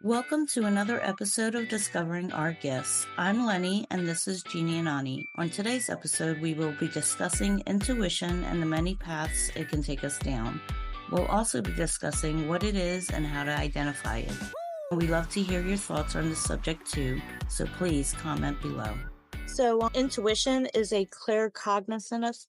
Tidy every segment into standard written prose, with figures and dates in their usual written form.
Welcome to another episode of Discovering Our Gifts. I'm Lenny, and this is Jeannie and Ani. On today's episode, we will be discussing intuition and the many paths it can take us down. We'll also be discussing what it is and how to identify it. We love to hear your thoughts on this subject too, so please comment below. So, intuition is a claircognizant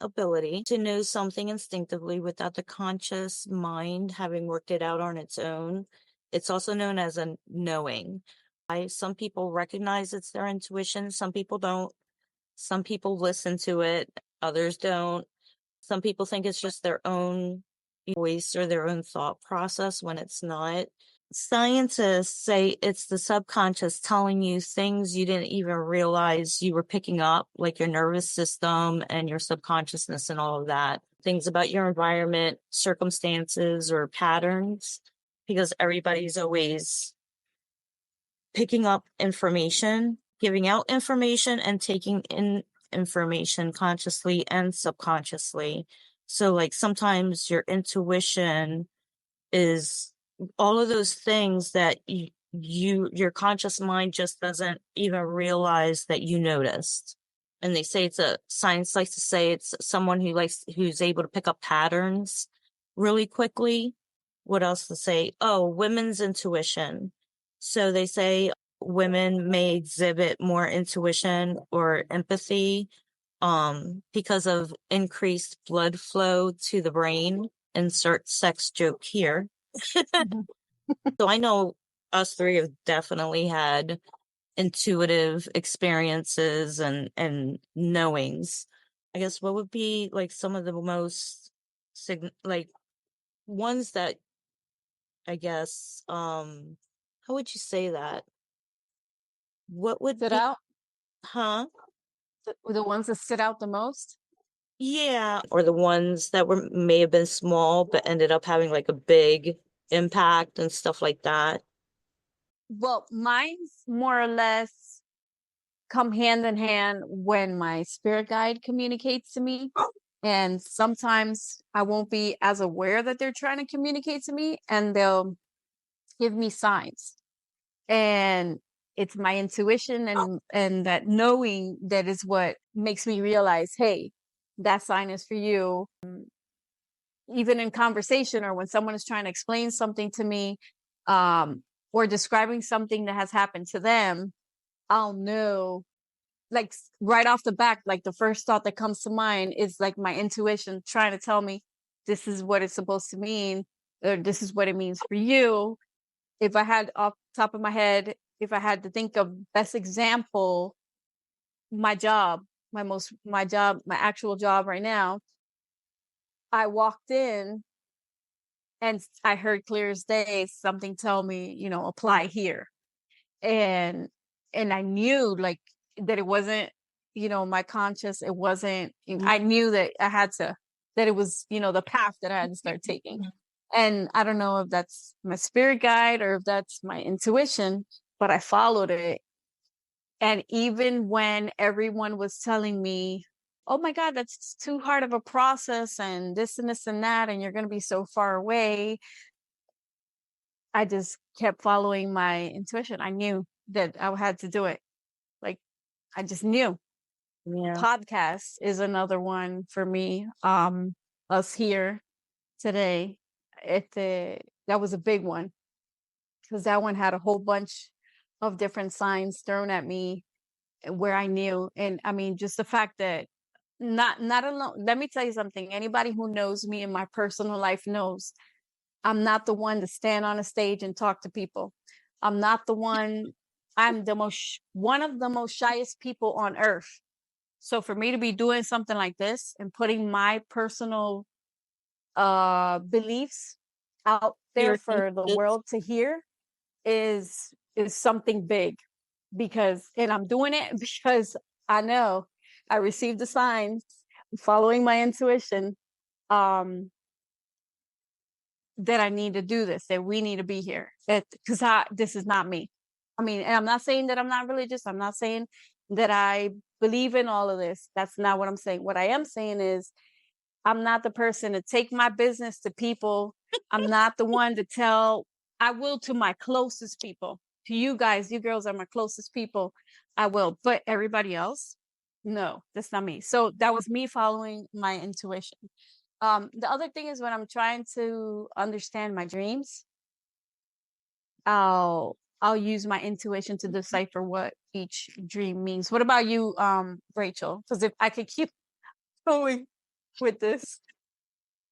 ability to know something instinctively without the conscious mind having worked it out on its own. It's also known as a knowing. Some people recognize it's their intuition, some people don't. Some people listen to it, others don't. Some people think it's just their own voice or their own thought process when it's not. Scientists say it's the subconscious telling you things you didn't even realize you were picking up, like your nervous system and your subconsciousness and all of that. Things about your environment, circumstances, or patterns, because everybody's always picking up information, giving out information, and taking in information consciously and subconsciously. So, like, sometimes your intuition is all of those things that your conscious mind just doesn't even realize that you noticed. And they say science likes to say it's someone who's able to pick up patterns really quickly. What else to say? Oh, women's intuition. So they say women may exhibit more intuition or empathy because of increased blood flow to the brain. Insert sex joke here. So I know us three have definitely had intuitive experiences and knowings. I guess what would be like some of the most ones that I guess how would you say that? What would Stood be out? huh? The ones that stood out the most? Yeah, or the ones that may have been small but ended up having like a big impact and stuff like that. Well, mine's more or less come hand in hand when my spirit guide communicates to me. And sometimes I won't be as aware that they're trying to communicate to me, and they'll give me signs. And it's my intuition and that knowing that is what makes me realize, hey, that sign is for you. Even in conversation or when someone is trying to explain something to me, or describing something that has happened to them, I'll know, like, right off the back, like the first thought that comes to mind is like my intuition trying to tell me this is what it's supposed to mean, or this is what it means for you. If I had off the top of my head, if I had to think of best example, my job, my actual job right now, I walked in and I heard clear as day something tell me, apply here. And I knew, like, that it wasn't, my conscious, it wasn't, I knew that that it was, the path that I had to start taking. And I don't know if that's my spirit guide or if that's my intuition, but I followed it. And even when everyone was telling me, oh my God, that's too hard of a process and this and this and that, and you're going to be so far away, I just kept following my intuition. I knew that I had to do it. Like, I just knew. Yeah. Podcast is another one for me. Us here today, that was a big one because that one had a whole bunch of different signs thrown at me where I knew. And I mean, just the fact that not alone. Let me tell you something. Anybody who knows me in my personal life knows I'm not the one to stand on a stage and talk to people. I'm not the one. I'm one of the most shyest people on earth. So for me to be doing something like this and putting my personal beliefs out there for the world to hear is something big, and I'm doing it because I know I received the signs following my intuition, that I need to do this, that we need to be here, because this is not me. I mean, and I'm not saying that I'm not religious. I'm not saying that I believe in all of this. That's not what I'm saying. What I am saying is I'm not the person to take my business to people. I'm not the one to tell. I will to my closest people. To you guys, you girls are my closest people. I will. But everybody else, no, that's not me. So that was me following my intuition. The other thing is when I'm trying to understand my dreams, I'll use my intuition to decipher what each dream means. What about you, Rachel? Because if I could keep going with this.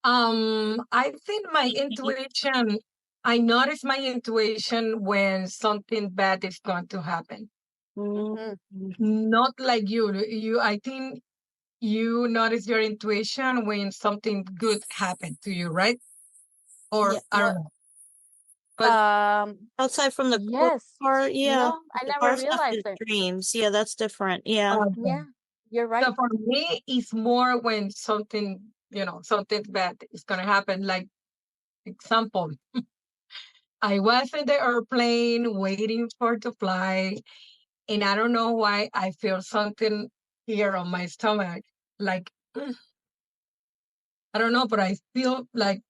I think my intuition, I notice my intuition when something bad is going to happen. Mhm. Not like you, I think you notice your intuition when something good happened to you, right? Or Yeah, I don't what? know. But Outside from the core Yes. part, yeah. No, I The never core stuff realized is it. dreams. Yeah, that's different. Yeah. Yeah, okay. you're right. So for me, it's more when something, something bad is gonna happen. Like example, I was in the airplane waiting for to fly, and I don't know why I feel something here on my stomach. Like I don't know, but I feel like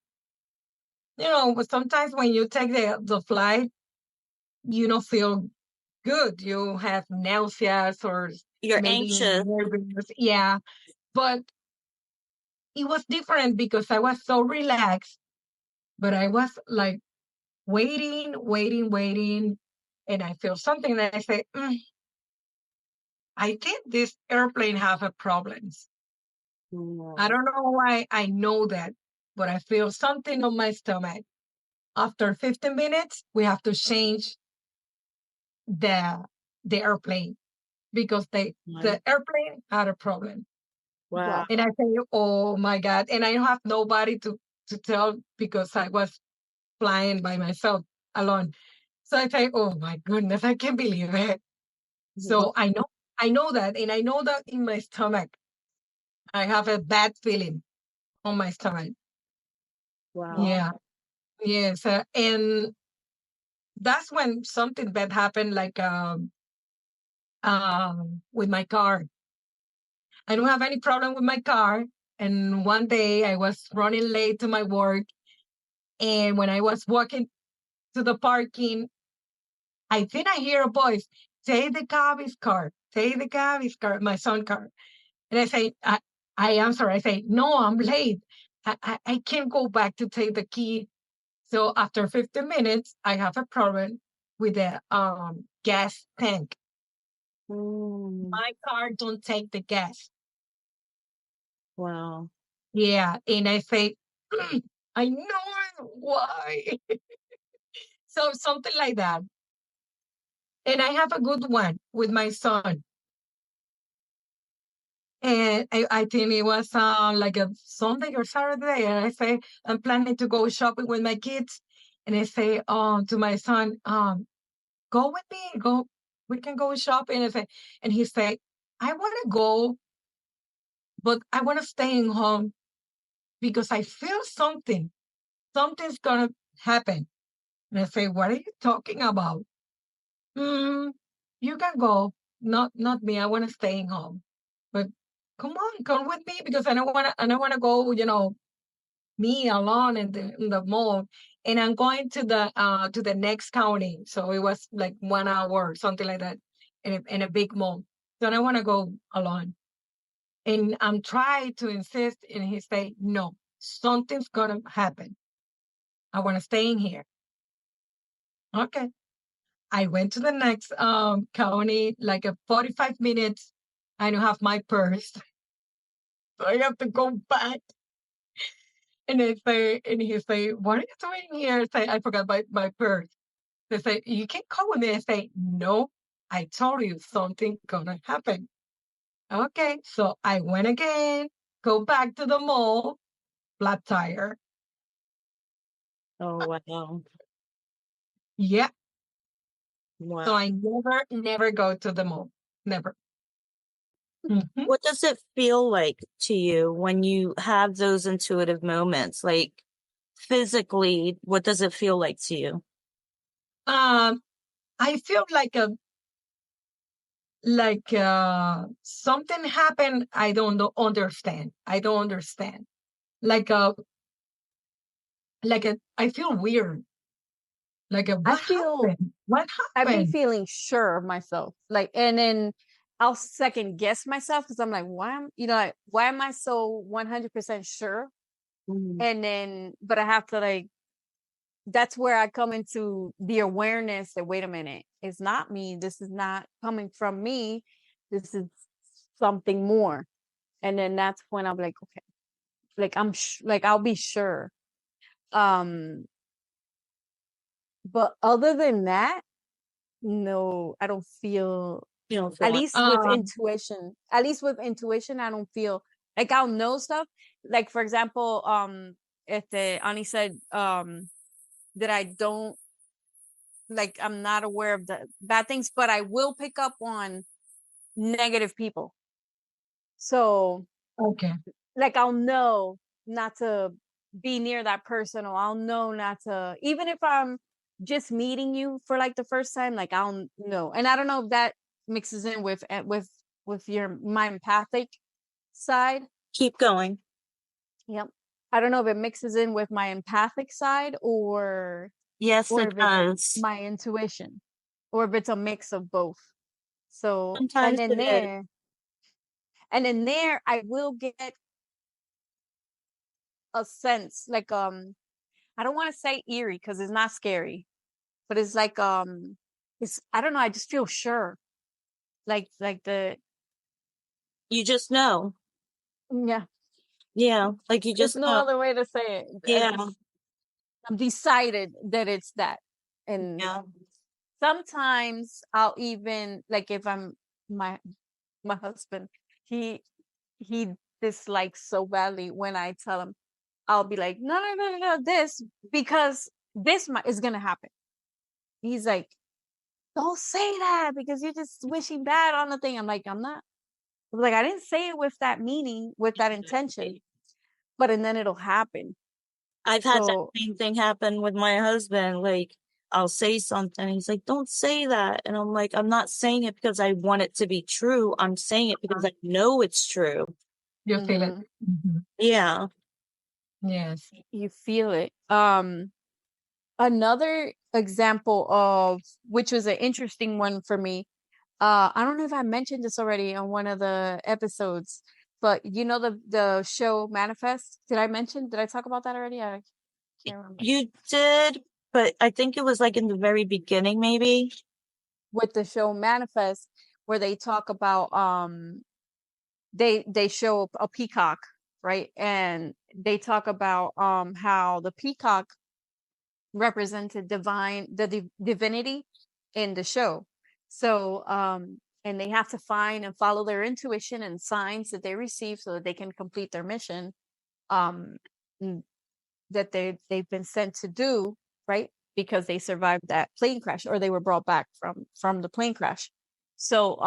sometimes when you take the flight, you don't feel good. You have nausea or You're maybe anxious. nervous. Yeah, but it was different because I was so relaxed, but I was like waiting, waiting, waiting, and I feel something that I say, I think this airplane have a problems. I don't know why I know that, but I feel something on my stomach. After 15 minutes, we have to change the airplane because the airplane had a problem. Wow. And I say, oh my God. And I don't have nobody to tell because I was flying by myself alone. So I say, oh my goodness, I can't believe it. So I know that, and I know that in my stomach, I have a bad feeling on my stomach. Wow. Yeah. Yes. And that's when something bad happened, like with my car. I don't have any problem with my car. And one day I was running late to my work. And when I was walking to the parking, I think I hear a voice, take the garbage car, take the garbage car, my son car. And I say, I answer, I say, no, I'm late. I can't go back to take the key. So after 15 minutes, I have a problem with the gas tank. My car don't take the gas. Wow. Yeah. And I say, I know it. Why? So something like that. And I have a good one with my son. And I think it was like a Sunday or Saturday. And I say, I'm planning to go shopping with my kids. And I say to my son, go with me. Go, we can go shopping. And he say, I want to go, but I want to stay in home because I feel something. Something's going to happen. And I say, what are you talking about? You can go. Not me. I want to stay in home. But come with me because I don't wanna go, me alone in the mall. And I'm going to the next county. So it was like 1 hour or something like that in a big mall. So I don't wanna go alone. And I'm trying to insist, and he say, no, something's gonna happen. I wanna stay in here. Okay. I went to the next county, like a 45 minutes. I don't have my purse. So I have to go back. And he say, what are you doing here? I say, I forgot my purse. They say, you can come with me. I say, no, I told you something gonna happen. Okay. So I went again, go back to the mall, flat tire. Oh, wow. Yeah. Wow. So I never go to the mall. Never. Mhm. What does it feel like to you when you have those intuitive moments? Like physically, what does it feel like to you? Um, I feel like something happened. I don't understand. I don't understand. like a I feel weird. Like I feel What I be happened? feeling sure of myself. Like, and then I'll second guess myself because I'm like, like, why am I so 100% sure? Mhm. And then, but I have to like, that's where I come into the awareness that, wait a minute, it's not me. This is not coming from me. This is something more. And then that's when I'm like, okay, like like I'll be sure. Um, but other than that, no, I don't feel, You don't feel at like, least with intuition, I don't feel like I'll know stuff. Like, for example, if the Ani said, that I don't, like, I'm not aware of the bad things, but I will pick up on negative people. So, Okay. like, I'll know not to be near that person, or I'll know not to, even if I'm just meeting you for like the first time, like I'll know. And I don't know if that mixes in with my empathic side. keep going. Yep. I don't know if it mixes in with my empathic side, Yes, or it if it's does. my intuition, or if it's a mix of both. So, Sometimes it is. and in there I will get a sense, like, I don't want to say eerie because it's not scary, but it's like, it's, I don't know, I just feel sure. Like the, You just know. yeah, Yeah, like you there's just no know. other way to say it. Yeah, I'm decided that it's that. And yeah. sometimes I'll even, like, if I'm, my my husband, he he dislikes so badly when I tell him, I'll be like, no, no, no, no, no, this, because is gonna happen. He's like, don't say that because you're just wishing bad on the thing. I'm like, I'm not. I'm like, I didn't say it with that meaning, with that intention, but and then it'll happen. I've had that So, same thing happen with my husband. Like, I'll say something. He's like, don't say that. And I'm like, I'm not saying it because I want it to be true. I'm saying it because I know it's true. You feel it. mhm, Yeah. Yes. you feel it. Another example of, which was an interesting one for me. I don't know if I mentioned this already on one of the episodes, but you know the show Manifest. Did I talk about that already? I can't remember. You did, but I think it was like in the very beginning, maybe. With the show Manifest, where they talk about, they show a peacock, right? And they talk about how the peacock represented divinity in the show. So, and they have to find and follow their intuition and signs that they receive so that they can complete their mission, um that they've been sent to do, right? Because they survived that plane crash, or they were brought back from the plane crash. So,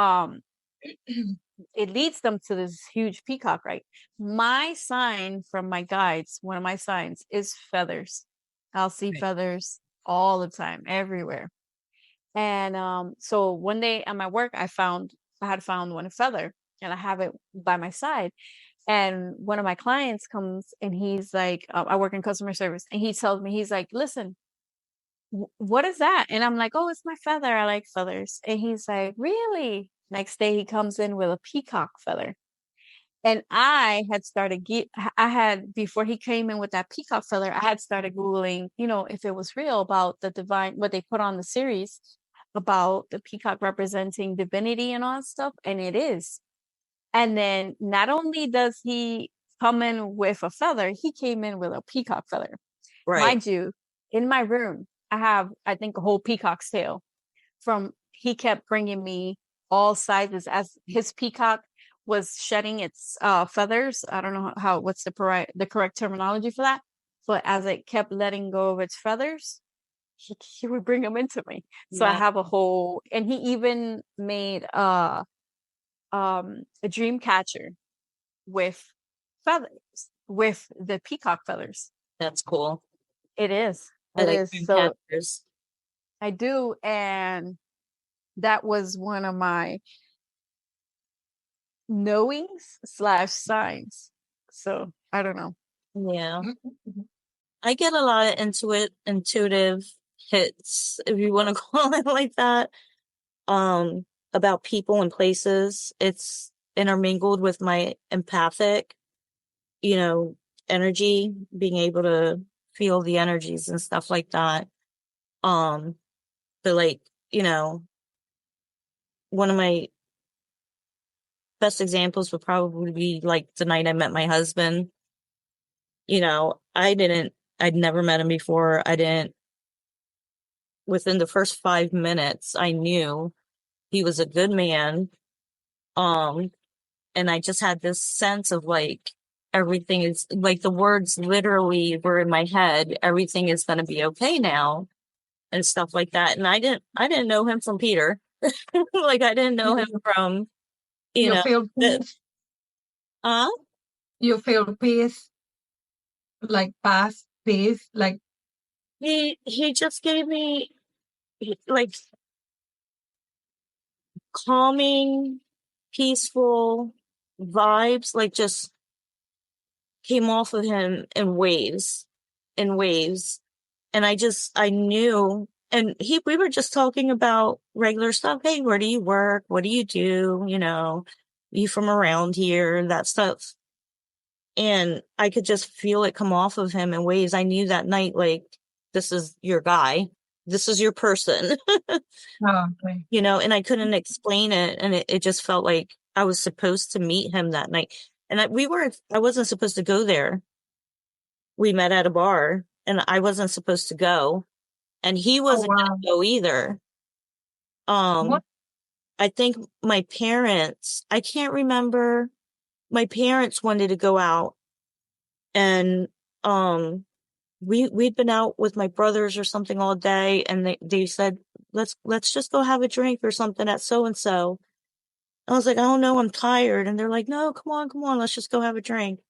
it leads them to this huge peacock, right? My sign from my guides, one of my signs is feathers. I'll see Right. feathers all the time, everywhere. And so one day at my work, I had found one feather, and I have it by my side. And one of my clients comes and he's like, I work in customer service, and he tells me, he's like, listen, what is that? And I'm like, oh, it's my feather. I like feathers. And he's like, really? Next day he comes in with a peacock feather. And I had, before he came in with that peacock feather, I had started Googling, if it was real, about the divine, what they put on the series about the peacock representing divinity and all that stuff. And it is. And then not only does he come in with a feather, he came in with a peacock feather. Right. Mind you, in my room, I have, I think, a whole peacock's tail. He kept bringing me all sizes as his peacock was shedding its feathers. I don't know what's the correct terminology for that, but as it kept letting go of its feathers, he would bring them into me. So I Yeah. have a whole, and he even made a dream catcher with feathers, with the peacock feathers. That's cool. It is. I It like is. dream So catchers. I do, and that was one of my knowings / signs. So I don't know. Yeah. Mhm. I get a lot of intuitive hits, if you want to call it like that, about people and places. It's intermingled with my empathic, you know, energy, being able to feel the energies and stuff like that. Um, but like, you know, one of my best examples would probably be like the night I met my husband. You know, I'd never met him before. Within the first 5 minutes, I knew he was a good man. Um, and I just had this sense of like, everything is like the words literally were in my head. Everything is going to be okay now and stuff like that. And I didn't know him from Peter. Like I didn't know him You, from, you you know, feel the, peace. uh, You feel peace, like past peace, like he just gave me like calming, peaceful vibes, like just came off of him in waves. And I knew, and we were just talking about regular stuff. Hey, where do you work? What do you do? You know, you from around here, that stuff. And I could just feel it come off of him in waves. I knew that night, like, this is your guy. This is your person, oh, okay. you know, and I couldn't explain it. And it just felt like I was supposed to meet him that night. And I wasn't supposed to go there. We met at a bar and I wasn't supposed to go. And he Oh wasn't going wow. to go either. What? Um, I think I can't remember. My parents wanted to go out and, we'd been out with my brothers or something all day and they said, let's just go have a drink or something at so and so. I was like, I don't know, I'm tired. And they're like, no, come on, let's just go have a drink.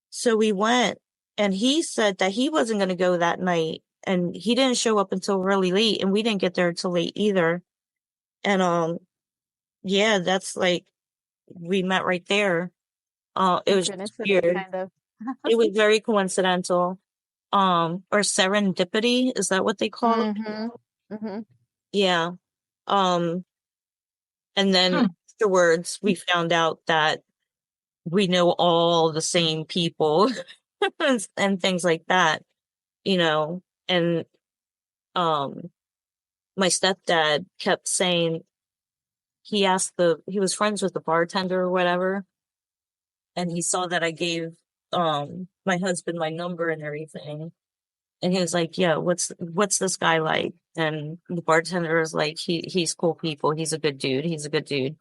So we went and he said that he wasn't going to go that night and he didn't show up until really late and we didn't get there until late either. And, yeah, that's like, we met right there. It was just Synchronicity, weird. kind of. It was very coincidental. Or serendipity, is that what they call it? Mm-hmm. Mm-hmm. Yeah. Um, and then Hmm. afterwards we found out that we know all the same people and things like that, you know, and um my stepdad kept saying he was friends with the bartender or whatever, and he saw that I gave my husband my number and everything. And he was like, yeah, what's this guy like? And the bartender was like, he's cool people, he's a good dude, he's a good dude.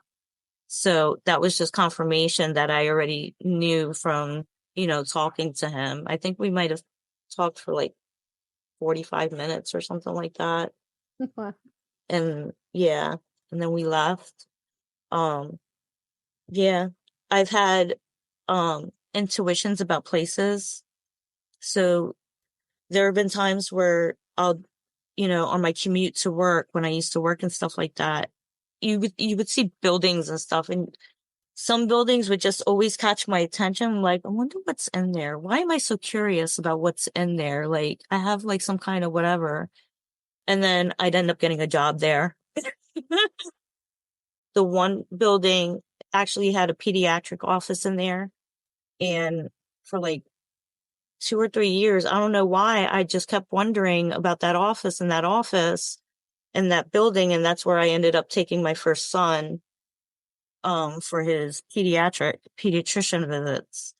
So that was just confirmation that I already knew from, you know, talking to him. I think we might have talked for like 45 minutes or something like that. And yeah, and then we left. Um, yeah, I've had intuitions about places. So there have been times where I'll, you know, on my commute to work when I used to work and stuff like that, you would see buildings and stuff, and some buildings would just always catch my attention. I'm like, I wonder what's in there. Why am I so curious about what's in there? Like, I have like some kind of whatever. And then I'd end up getting a job there. The one building actually had a pediatric office in there. And for like 2 or 3 years, I don't know why, I just kept wondering about that office and that building. And that's where I ended up taking my first son, for his pediatrician visits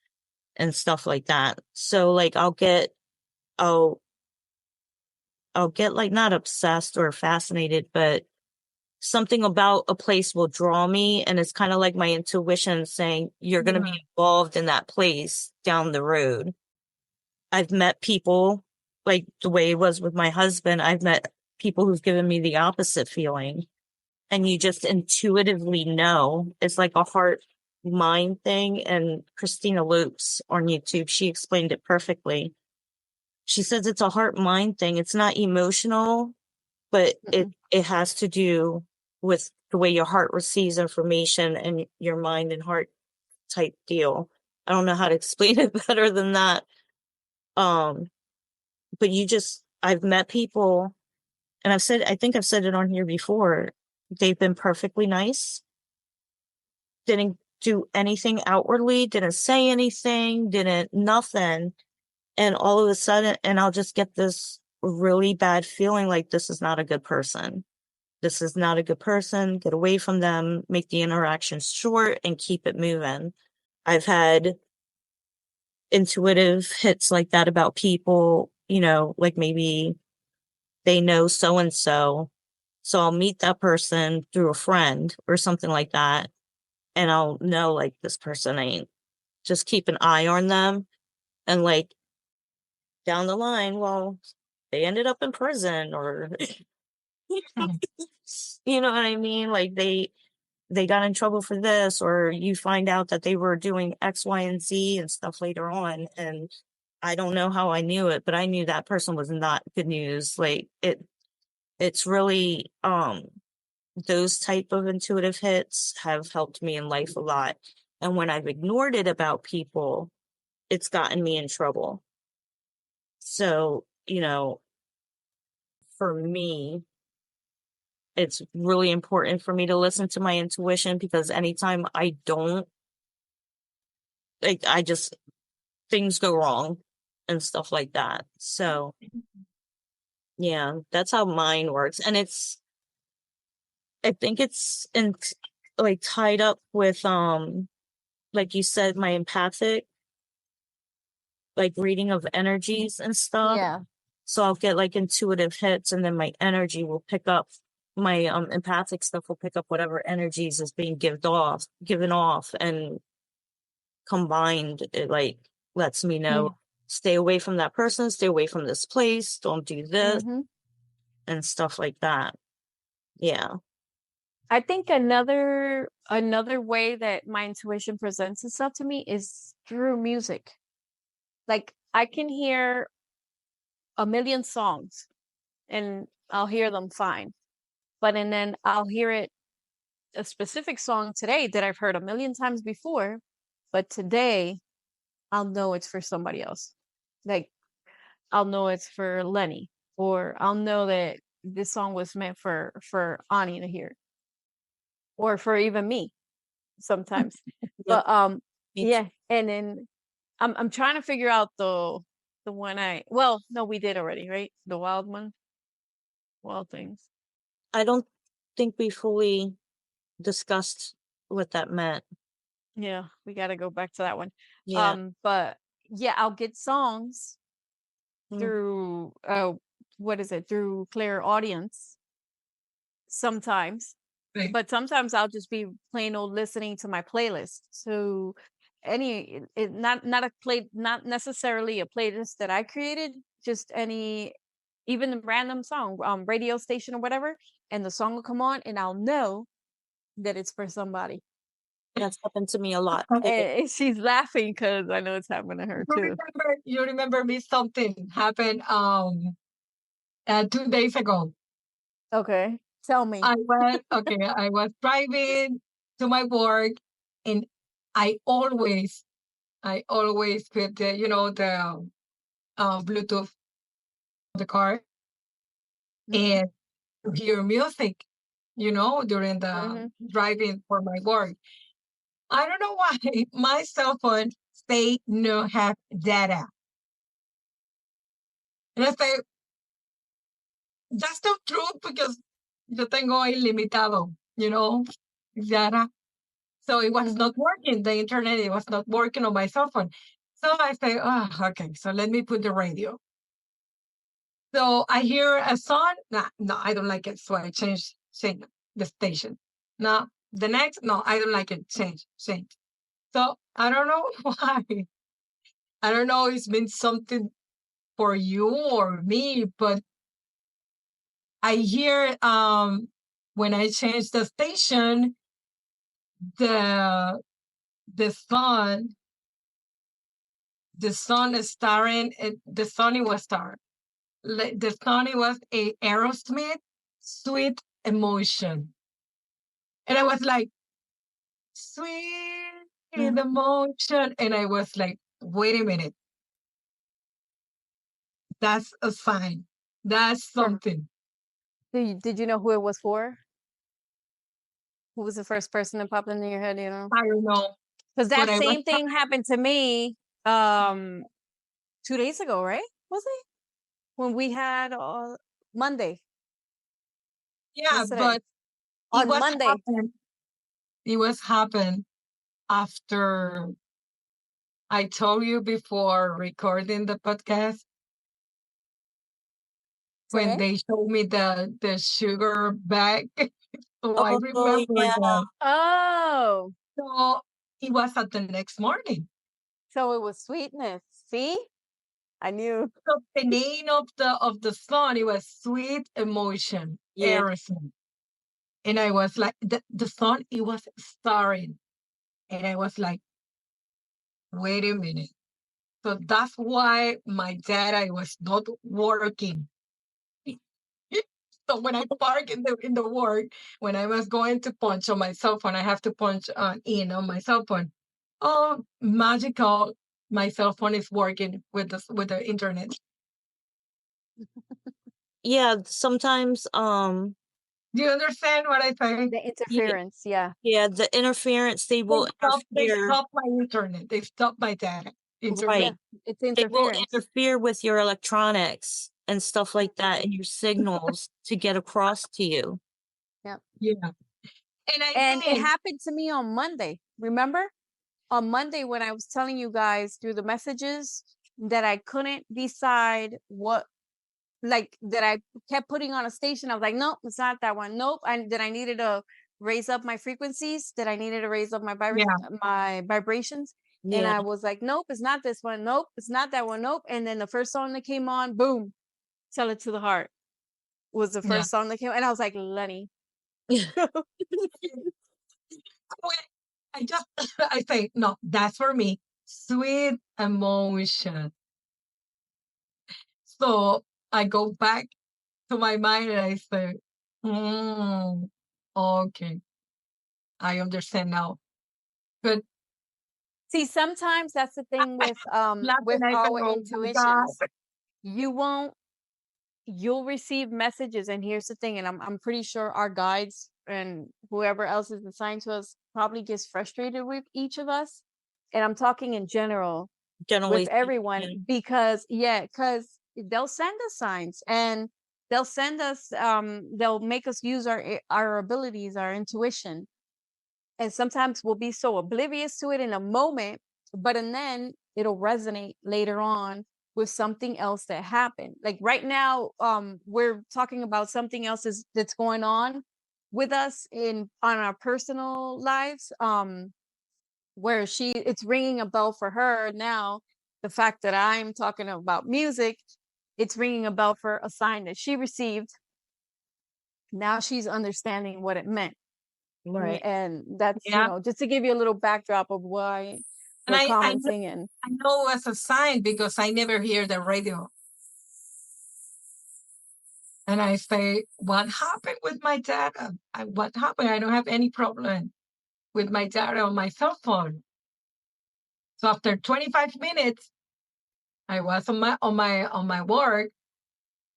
and stuff like that. So like I'll I'll get like not obsessed or fascinated, but something about a place will draw me and it's kind of like my intuition saying you're going to Yeah. be involved in that place down the road. I've met people like the way it was with my husband. I've met people who've given me the opposite feeling and you just intuitively know. It's like a heart mind thing. And Christina Lopes on YouTube, she explained it perfectly. She says it's a heart mind thing. It's not emotional, but Mm-mm. it has to do with the way your heart receives information and your mind and heart type deal. I don't know how to explain it better than that. Um, but I've met people, and I think I've said it on here before. They've been perfectly nice, didn't do anything outwardly, didn't say anything, didn't nothing. And all of a sudden, and I'll just get this really bad feeling like this is not a good person. This is not a good person. Get away from them, make the interaction short, and keep it moving. I've had intuitive hits like that about people, like maybe they know so and so. So I'll meet that person through a friend or something like that. And I'll know like this person ain't, just keep an eye on them. And like down the line, well, they ended up in prison or, Mhm. you know what I mean? Like they got in trouble for this, or you find out that they were doing X, Y, and Z and stuff later on. And I don't know how I knew it, but I knew that person was not good news. Like it's really, those type of intuitive hits have helped me in life a lot. And when I've ignored it about people, it's gotten me in trouble. So, for me, it's really important for me to listen to my intuition, because anytime I don't, like, things go wrong and stuff like that. So, yeah, that's how mine works. And I think it's like tied up with, like you said, my empathic, like reading of energies and stuff. Yeah. So I'll get like intuitive hits, and then my energy will pick up, my empathic stuff will pick up whatever energies is being given off, and combined, it like lets me Yeah. know, stay away from that person, stay away from this place, don't do this, Hmm. and stuff like that. Yeah. I think another way that my intuition presents itself to me is through music. Like I can hear a million songs and I'll hear them fine. And then I'll hear a specific song today that I've heard a million times before, but today I'll know it's for somebody else. Like I'll know it's for Lenny, or I'll know that this song was meant for Ani to hear, or for even me sometimes. Yep. But Me too. yeah, and then I'm trying to figure out the one well, no, we did already, right? The wild one, wild things. I don't think we fully discussed what that meant. Yeah, we got to go back to that one. Yeah. But yeah, I'll get songs Mm. through what is it? Through Claire audience sometimes. Right. But sometimes I'll just be plain old listening to my playlist. So not necessarily a playlist that I created, just any even a random song, radio station or whatever, and the song will come on and I'll know that it's for somebody. That's happened to me a lot too. And she's laughing because I know it's happened to her too. You remember me, something happened 2 days ago. Okay. Tell me. I was driving to my work, and I always put the Bluetooth on the car Mhm. and hear music, during the Mhm. driving for my work. I don't know why my cell phone say no have data. And I say, that's not true because yo tengo ilimitado, data. So it was Mhm. not working. The internet, it was not working on my cell phone. So I say, oh, okay, so let me put the radio. So I hear a song. Nah, no, I don't like it. So I change the station. No, the next, no, I don't like it. Change. So I don't know why. I don't know if it's been something for you or me, but I hear when I change the station, the the sun is starring. The sun was starring. The song was a Aerosmith, Sweet Emotion. And I was like, Sweet Mhm. Emotion. And I was like, wait a minute. That's a sign. That's For, something. did you know who it was for? Who was the first person that popped into your head, you know? I don't know. Because But that I was same thing happened to me 2 days ago, right? Was it? When we had Monday, yeah, yesterday. but it On was Monday. happened. It was happened after I told you before recording the podcast Say when again? they showed me the sugar bag. So I Oh, remember yeah. that. Oh, So it was at the next morning. so it was sweetness. See? I knew. So the name of the song, it was Sweet Emotion, Yeah. Aerosmith. And I was like, the song, it was starring. And I was like, wait a minute. So that's why my data was not working. So when I park in the work, when I was going to punch on my cell phone, I have to punch in on my cell phone. Oh, magical! My cell phone is working with the internet. Yeah, sometimes, Do you understand what I say? The yeah, interference, yeah. yeah, the interference, they They will stop. They interfere. stop my internet. They stop my data. Yeah, Internet. Right. it's They will interference. interfere with your electronics and stuff like that and your signals to get across to you. Yeah. Yeah. And I And it think, happened to me on Monday. Remember? On Monday when I was telling you guys through the messages that I couldn't decide what, like, that I kept putting on a station. I was like, nope, it's not that one. Nope. And that I needed to raise up my frequencies, that I needed to raise up my yeah, my vibrations. And Yeah. I was like, nope, it's not this one. Nope, it's not that one. Nope. And then the first song that came on, boom, Tell It to the Heart was the yeah. first song that came. And I was like, Lenny. When I just, I say, no, that's for me. Sweet Emotion. So I go back to my mind and I say, okay, I understand now. But See, sometimes that's the thing last with and I say, our oh my intuitions. God. You won't you'll receive messages, and here's the thing, and I'm pretty sure our guides and whoever else is assigned to us probably gets frustrated with each of us. And I'm talking in general Generally with speaking, everyone because they'll send us signs, and they'll make us use our abilities, our intuition. And sometimes we'll be so oblivious to it in a moment, but and then it'll resonate later on with something else that happened. Like right now, we're talking about something else that's going on with us in on our personal lives. Where it's ringing a bell for her now. The fact that I'm talking about music, it's ringing a bell for a sign that she received. Now she's understanding what it meant. right. And that's, Yeah. just to give you a little backdrop of why And we're I commenting. And I know as a sign because I never hear the radio. And I say, what happened with my data? What happened? I don't have any problem with my data on my cell phone. So after 25 minutes, I was on my work.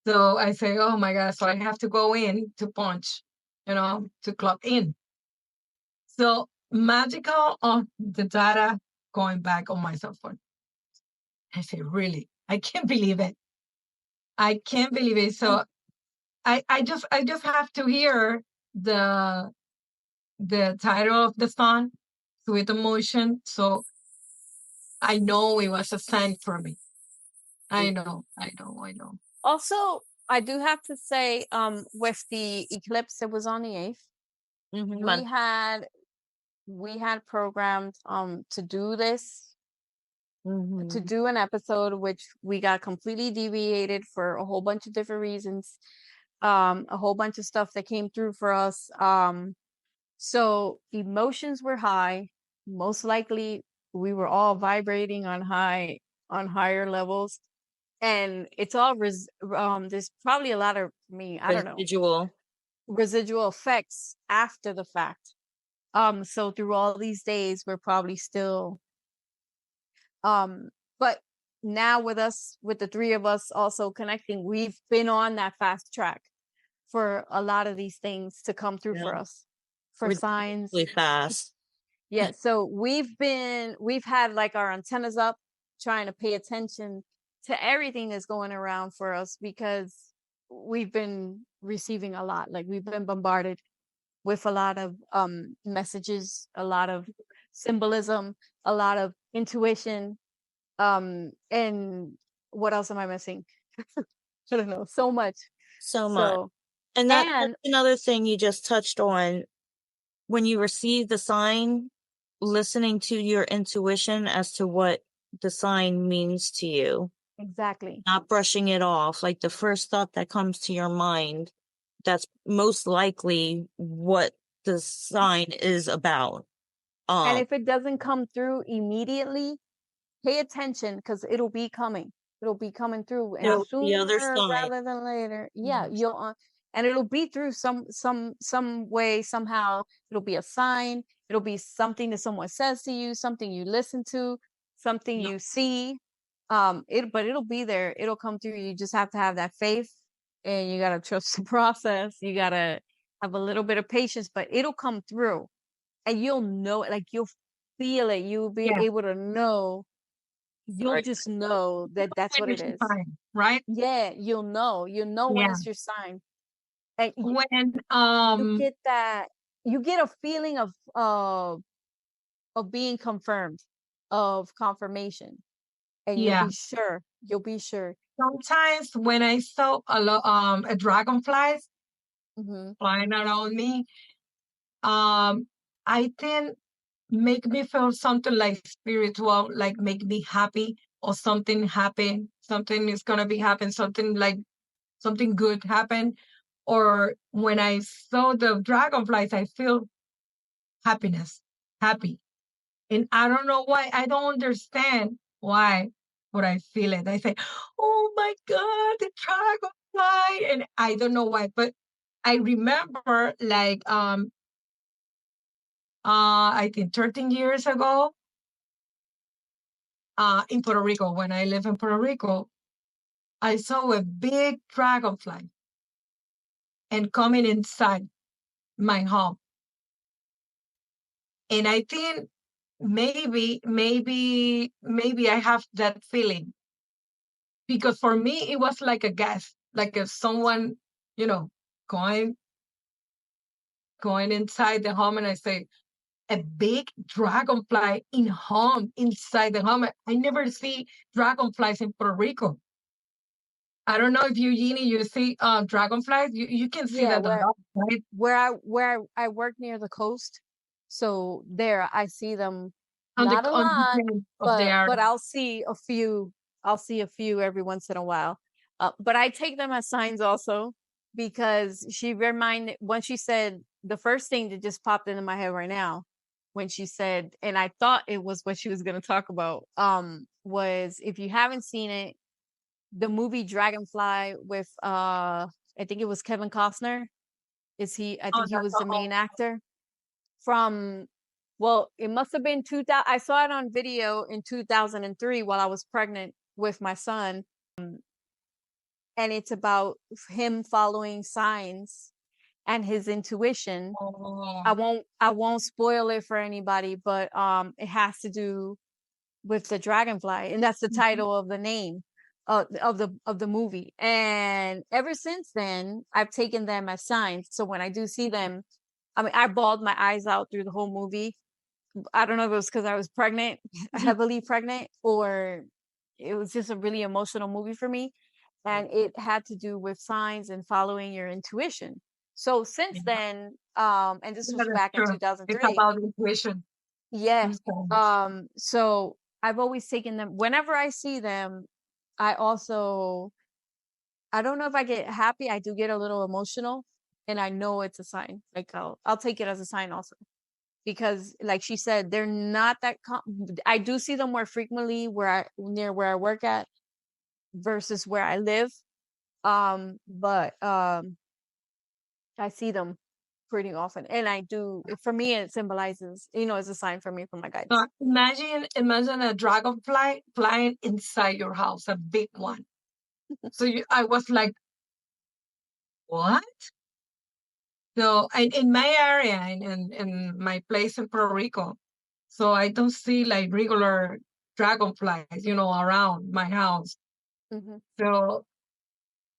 So I say, oh my God, so I have to go in to punch, to clock in. So magical on the data going back on my cell phone. I say, really? I can't believe it. I can't believe it. So I just have to hear the title of the song, Sweet Emotion. So I know it was a sign for me. I know. also, I do have to say, with the eclipse that was on the 8th, Mhm, we had programmed to do this, to mhm. do an episode, which we got completely deviated for a whole bunch of different reasons. A whole bunch of stuff that came through for us. So emotions were high. Most likely we were all vibrating on higher levels. And it's all there's probably a lot of I don't know, Residual. residual effects after the fact. So through all these days we're probably still but now with the three of us also connecting, we've been on that fast track for a lot of these things to come through for Yeah. us, for signs. Ridiculously fast. Yeah. So we've had like our antennas up, trying to pay attention to everything that's going around for us, because we've been receiving a lot. Like, we've been bombarded with a lot of messages, a lot of symbolism, a lot of intuition. And what else am I missing? I don't know. So much. So much. So, And that's and another thing you just touched on. When you receive the sign, listening to your intuition as to what the sign means to you, exactly. not brushing it off. Like, the first thought that comes to your mind, that's most likely what the sign is about. And if it doesn't come through immediately, pay attention, because it'll be coming. It'll be coming through, and the other sooner side. rather than later. Yeah, Yes. you'll and it'll be through some way, somehow. It'll be a sign. It'll be something that someone says to you, something you listen to, something Yep. you see. But it'll be there. It'll come through. You just have to have that faith, and you gotta trust the process. You gotta have a little bit of patience, but it'll come through, and you'll know it. Like, you'll feel it. You'll be Yeah. able to know. You'll Right. just know that that's what When it it's is. fine, right? Yeah, you'll know. You'll know when Yeah. it's your sign. And When you get that. You get a feeling of being confirmed, of confirmation, and you'll yeah. be sure. You'll be sure. Sometimes when I saw a dragonfly Hmm. flying around me, I think make me feel something like spiritual, like make me happy, or something happen, something is gonna be happen, something like something good happen. Or when I saw the dragonflies, I feel happiness, happy. And I don't know why. I don't understand why, but I feel it. I say, oh my God, the dragonfly. And I don't know why, but I remember like I think 13 years ago, in Puerto Rico, when I live in Puerto Rico, I saw a big dragonfly and coming inside my home. And I think maybe I have that feeling, because for me it was like a gas, like if someone, you know, going inside the home, and I say a big dragonfly in home, inside the home. I never see dragonflies in Puerto Rico. I don't know if you, Jeannie, you see dragonflies. You can see Yeah, that a lot, right? I work near the coast, so there I see them. On the Not a lot, end of the but area. I'll see a few. I'll see a few every once in a while. But I take them as signs also, because she reminded, when she said, the first thing that just popped into my head right now, when she said, and I thought it was what she was going to talk about, was, if you haven't seen it, the movie Dragonfly with I think it was Kevin Costner. I Oh, think he that's was the the main actor from, well, it must have been 2000. I saw it on video in 2003 while I was pregnant with my son. And it's about him following signs and his intuition. oh, I won't spoil it for anybody, but it has to do with the dragonfly, and that's the mhm. title of the name of the movie. And ever since then, I've taken them as signs. So when I do see them, I mean, I bawled my eyes out through the whole movie. I don't know if it was because I was pregnant, heavily pregnant, or it was just a really emotional movie for me. And it had to do with signs and following your intuition. So since Yeah, then, and this yeah, was that's back in true. It's 2003. about intuition. Yeah. Sometimes. So I've always taken them whenever I see them. I also, I don't know if I get happy. I do get a little emotional, and I know it's a sign. Like, I'll take it as a sign also, because like she said, they're not that I do see them more frequently near where I work at versus where I live. But I see them. pretty often. And I do, for me, it symbolizes, it's a sign for me from my guides. Imagine a dragonfly flying inside your house, a big one. So I was like, what? So in my area, in my place in Puerto Rico, so I don't see like regular dragonflies, around my house. Mm-hmm. So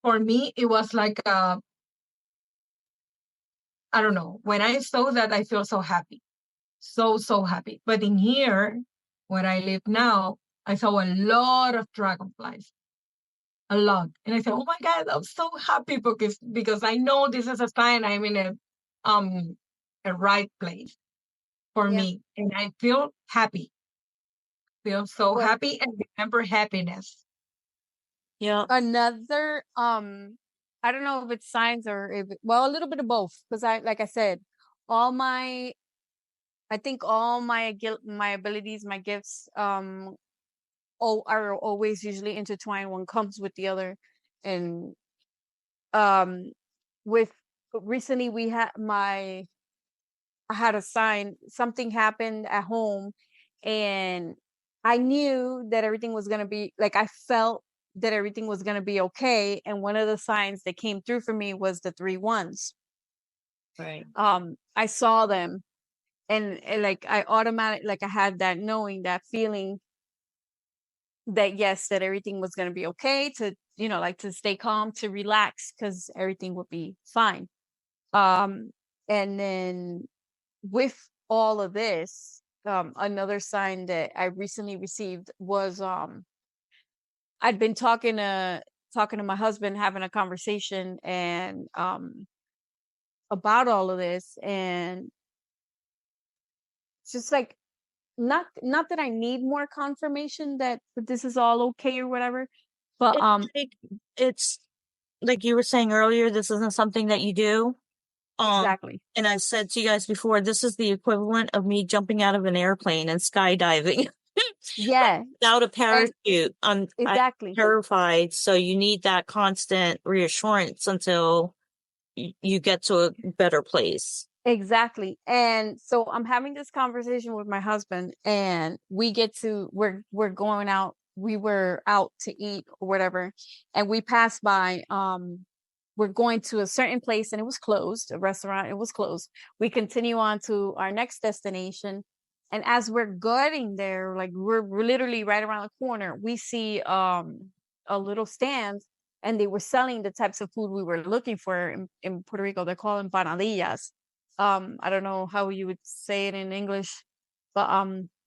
for me, it was like, I don't know. When I saw that, I feel so happy. So happy. But in here, where I live now, I saw a lot of dragonflies. A lot. And I said, oh my God, I'm so happy because I know this is a sign I'm in a right place for Yeah. me. And I feel happy. Feel so Well, happy and remember happiness. Yeah. another, I don't know if it's signs or well, a little bit of both. Because like I said, I think all my abilities, my gifts, are always usually intertwined. One comes with the other. And with recently I had a sign, something happened at home, and I knew that everything was going to be like, I felt that everything was going to be okay. And one of the signs that came through for me was the 3 ones. Right. I saw them, and like I had that knowing, that feeling that yes, that everything was going to be okay, to, like, to stay calm, to relax, because everything would be fine. And then with all of this, another sign that I recently received was, I'd been talking to my husband, having a conversation, and about all of this, and it's just like, not that I need more confirmation that this is all okay or whatever, but It's like you were saying earlier, this isn't something that you do. exactly. And I've said to you guys before, this is the equivalent of me jumping out of an airplane and skydiving. Yeah, Without a and parachute. I'm exactly. terrified. So you need that constant reassurance until you get to a better place. Exactly. And so I'm having this conversation with my husband, and we're going out. We were out to eat or whatever, and we passed by, we're going to a certain place, and it was closed, a restaurant, it was closed. We continue on to our next destination, and as we're getting there, like, we're literally right around the corner, we see a little stand, and they were selling the types of food we were looking for in Puerto Rico. They're called empanadillas. I don't know how you would say it in English, but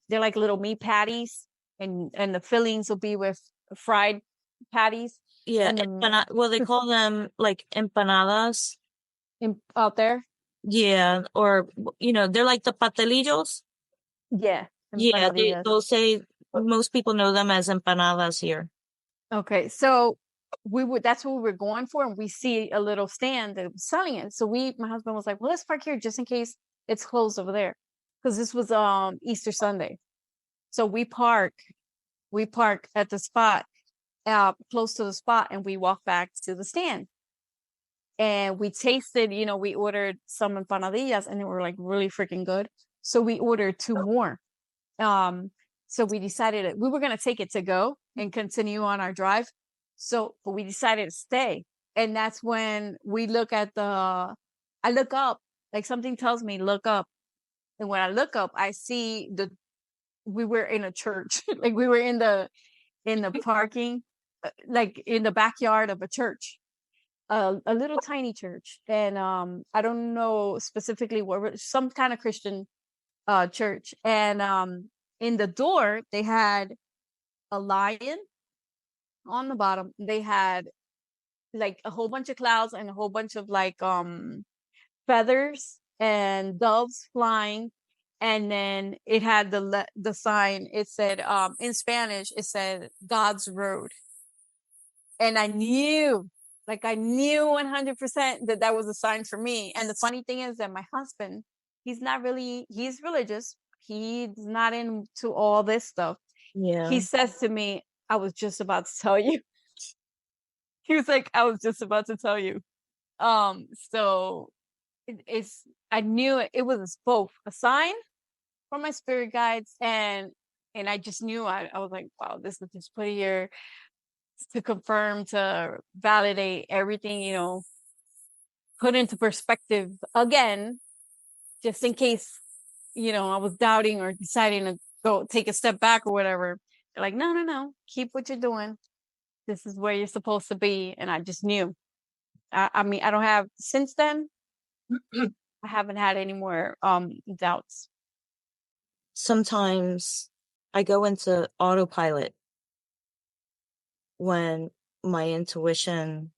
they're like little meat patties, and the fillings will be with fried patties. Yeah. And Well, they call them like empanadas. out there. Yeah. Or, they're like the pastelillos. Yeah, Yeah. empanadillas. They'll say most people know them as empanadas here. Okay, so that's what we were going for, and we see a little stand that was selling it. So my husband was like, well, let's park here just in case it's closed over there, because this was Easter Sunday. So we park at the spot, close to the spot, and we walk back to the stand. And we tasted, we ordered some empanadillas, and they were like really freaking good. So we ordered 2 more. So we decided that we were going to take it to go and continue on our drive. But we decided to stay. And that's when I look up, like something tells me, look up. And when I look up, I see we were in a church, like we were in the parking, like in the backyard of a church, a little tiny church. And I don't know specifically what, some kind of Christian church. And in the door, they had a lion on the bottom. They had like a whole bunch of clouds and a whole bunch of like feathers and doves flying. And then it had the sign. It said, in Spanish, it said God's Road. And I knew 100% that was a sign for me. And the funny thing is that my husband, he's religious. He's not into all this stuff. Yeah. He says to me, I was just about to tell you. He was like, I was just about to tell you. So I knew it was both a sign from my spirit guides, and I just knew, I was like, wow, this is just put here to confirm, to validate everything, put into perspective again, just in case, I was doubting or deciding to go take a step back or whatever. They're like, no, no, no, keep what you're doing. This is where you're supposed to be. And I just knew. I mean, I don't have, since then, I haven't had any more doubts. Sometimes I go into autopilot when my intuition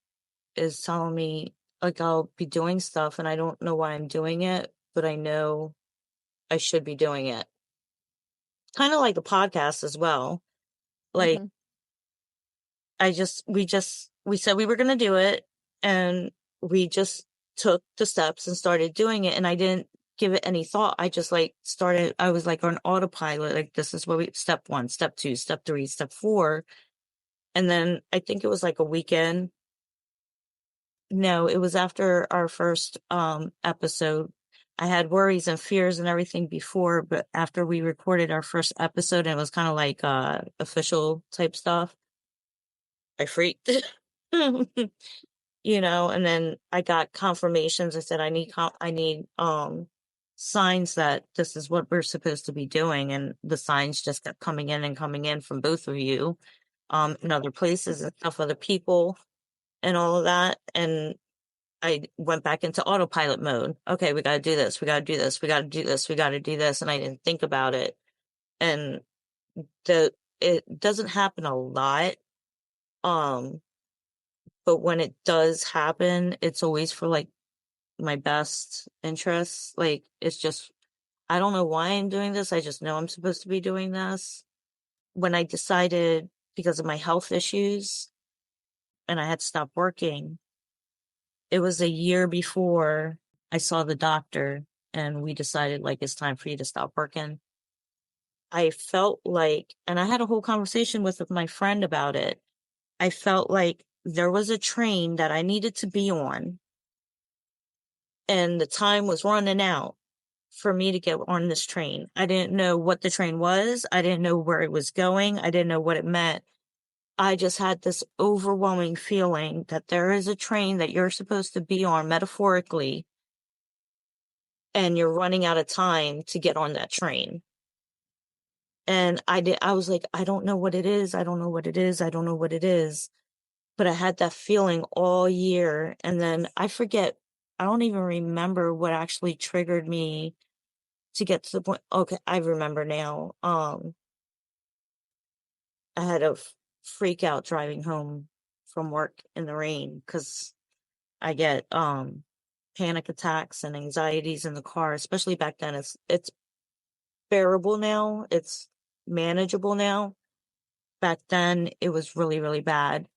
is telling me, like, I'll be doing stuff and I don't know why I'm doing it, but I know I should be doing it. Kind of like the podcast as well. Like, Mhm. we said we were going to do it, and we just took the steps and started doing it. And I didn't give it any thought. I just I was like on autopilot. Like, this is step 1, step 2, step 3, step 4. And then I think it was like a weekend. No, it was after our first episode. I had worries and fears and everything before, but after we recorded our first episode, and it was kind of like official type stuff, I freaked. And then I got confirmations. I said, I need signs that this is what we're supposed to be doing. And the signs just kept coming in and coming in from both of you, in other places and stuff, other people and all of that. And I went back into autopilot mode. Okay, we got to do this. We got to do this. We got to do this. We got to do this. And I didn't think about it. And it doesn't happen a lot. But when it does happen, it's always for like my best interests. Like, it's just, I don't know why I'm doing this. I just know I'm supposed to be doing this. When I decided, because of my health issues, and I had to stop working, it was a year before I saw the doctor and we decided, like, it's time for you to stop working. I felt like, and I had a whole conversation with my friend about it. I felt like there was a train that I needed to be on, and the time was running out for me to get on this train. I didn't know what the train was. I didn't know where it was going. I didn't know what it meant. I just had this overwhelming feeling that there is a train that you're supposed to be on, metaphorically, and you're running out of time to get on that train. And I was like, I don't know what it is. I don't know what it is. I don't know what it is. But I had that feeling all year. And then I don't even remember what actually triggered me to get to the point. Okay, I remember now. I had a freak out driving home from work in the rain because I get panic attacks and anxieties in the car, especially back then. It's bearable now. It's manageable now. Back then it was really, really bad.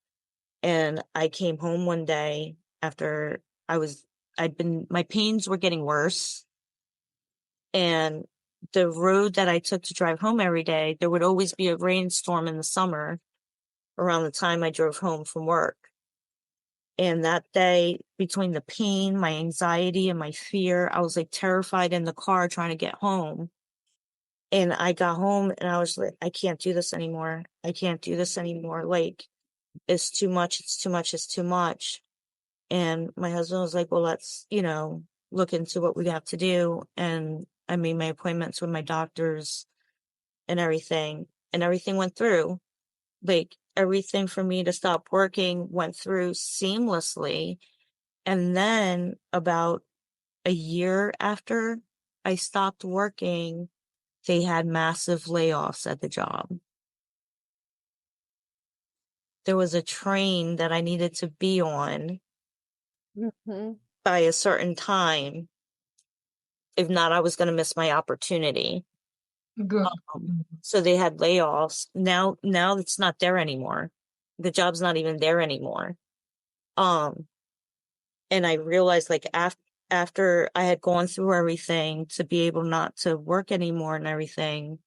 And I came home one day after my pains were getting worse. And the road that I took to drive home every day, there would always be a rainstorm in the summer around the time I drove home from work. And that day, between the pain, my anxiety, and my fear, I was like terrified in the car trying to get home. And I got home and I was like, I can't do this anymore. I can't do this anymore. Like, it's too much. It's too much. It's too much. And my husband was like, well, let's, look into what we have to do. And I made my appointments with my doctors and everything went through. Like, everything for me to stop working went through seamlessly. And then about a year after I stopped working, they had massive layoffs at the job. There was a train that I needed to be on by a certain time. If not, I was going to miss my opportunity. Good. So they had layoffs. Now it's not there anymore. The job's not even there anymore. And I realized, like, after I had gone through everything to be able not to work anymore and everything,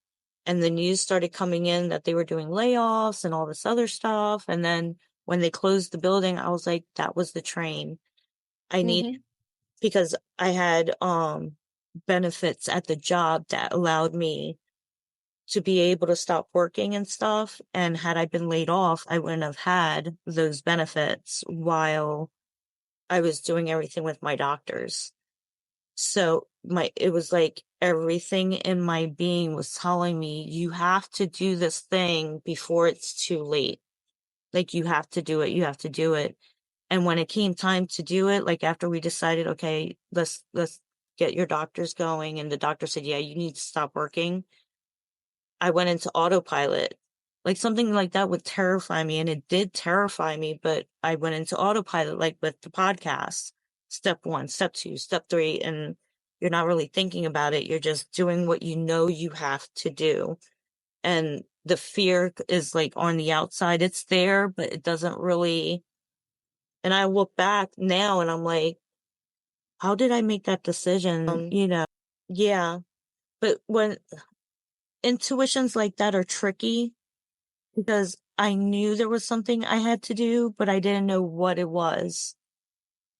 and the news started coming in that they were doing layoffs and all this other stuff. And then when they closed the building, I was like, that was the train. I needed because I had benefits at the job that allowed me to be able to stop working and stuff. And had I been laid off, I wouldn't have had those benefits while I was doing everything with my doctors. So it was like everything in my being was telling me, you have to do this thing before it's too late. Like, you have to do it. You have to do it. And when it came time to do it, like after we decided, okay, let's get your doctors going, and the doctor said, yeah, you need to stop working, I went into autopilot. Like, something like that would terrify me, and it did terrify me, but I went into autopilot, like with the podcast. Step 1, step 2, step 3, and you're not really thinking about it. You're just doing what you know you have to do. And the fear is like on the outside. It's there, but it doesn't really. And I look back now and I'm like, how did I make that decision? Yeah. But when intuitions like that are tricky, because I knew there was something I had to do, but I didn't know what it was.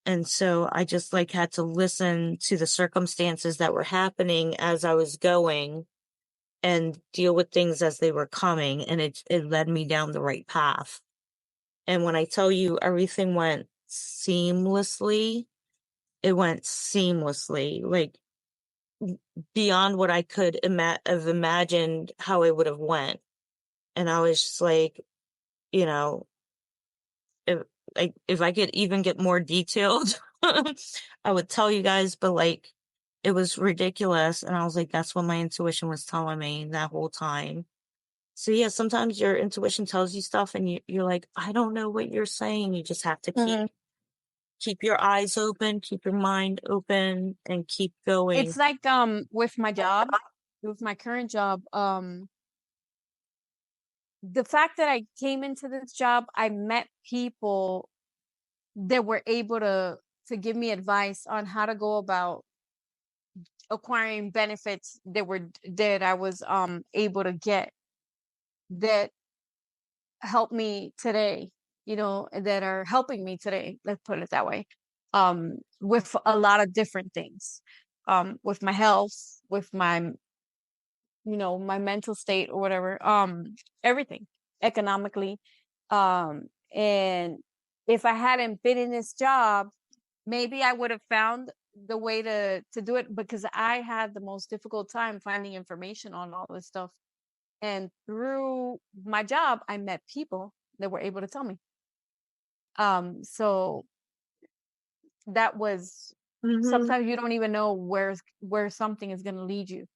And so I just like had to listen to the circumstances that were happening as I was going and deal with things as they were coming. And it led me down the right path. And when I tell you everything went seamlessly, it went seamlessly, like beyond what I could have imagined how it would have went. And I was just like, you know, if if I could even get more detailed, I would tell you guys, but like it was ridiculous. And I was like, that's what my intuition was telling me that whole time. So yeah, sometimes your intuition tells you stuff and you're like, I don't know what you're saying. You just have to keep your eyes open, keep your mind open, and keep going. It's like with my job, with my current job, the fact that I came into this job, I met people that were able to give me advice on how to go about acquiring benefits that I was able to get, that helped me today, that are helping me today, let's put it that way, with a lot of different things, with my health, with my my mental state or whatever, everything, economically. And if I hadn't been in this job, maybe I would have found the way to do it, because I had the most difficult time finding information on all this stuff. And through my job, I met people that were able to tell me. So that was, sometimes you don't even know where something is going to lead you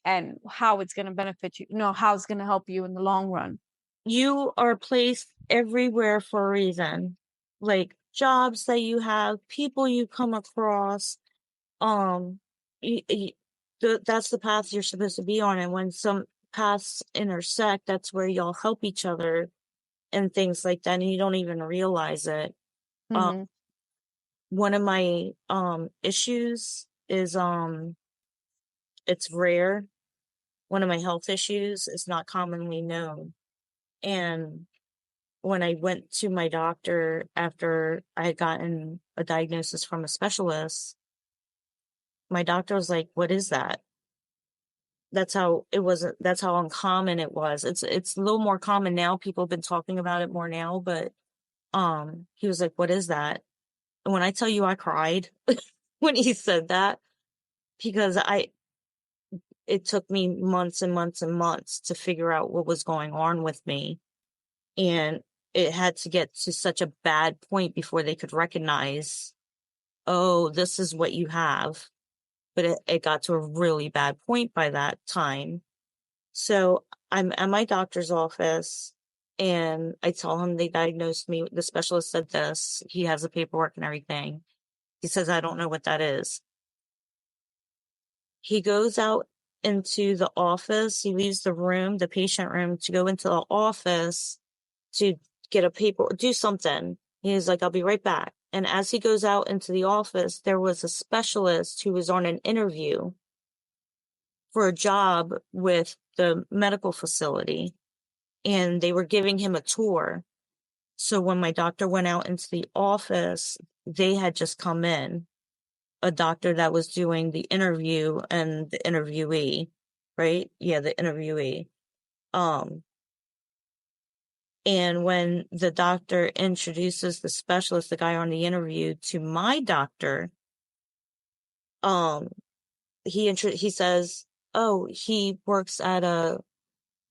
and how it's going to benefit you, how it's going to help you in the long run. You are placed everywhere for a reason. Like jobs that you have, people you come across, that's the path you're supposed to be on. And when some paths intersect, that's where y'all help each other and things like that. And you don't even realize it. One of my issues is it's rare. One of my health issues is not commonly known. And when I went to my doctor after I had gotten a diagnosis from a specialist, my doctor was like, "What is that?" That's how it wasn't. That's how uncommon it was. It's a little more common now. People have been talking about it more now, but he was like, "What is that?" And when I tell you, I cried when he said that, because it took me months and months and months to figure out what was going on with me. And it had to get to such a bad point before they could recognize, oh, this is what you have. But it got to a really bad point by that time. So I'm at my doctor's office and I tell him they diagnosed me. The specialist said this. He has the paperwork and everything. He says, I don't know what that is. He goes out into the office. He leaves the room, the patient room, to go into the office to get a paper, do something. He's like, I'll be right back. And as he goes out into the office, there was a specialist who was on an interview for a job with the medical facility, and they were giving him a tour. So when my doctor went out into the office, they had just come in. a doctor that was doing the interview and the interviewee, right? Yeah, the interviewee. And when the doctor introduces the specialist, the guy on the interview, to my doctor, he says, "Oh, he works at a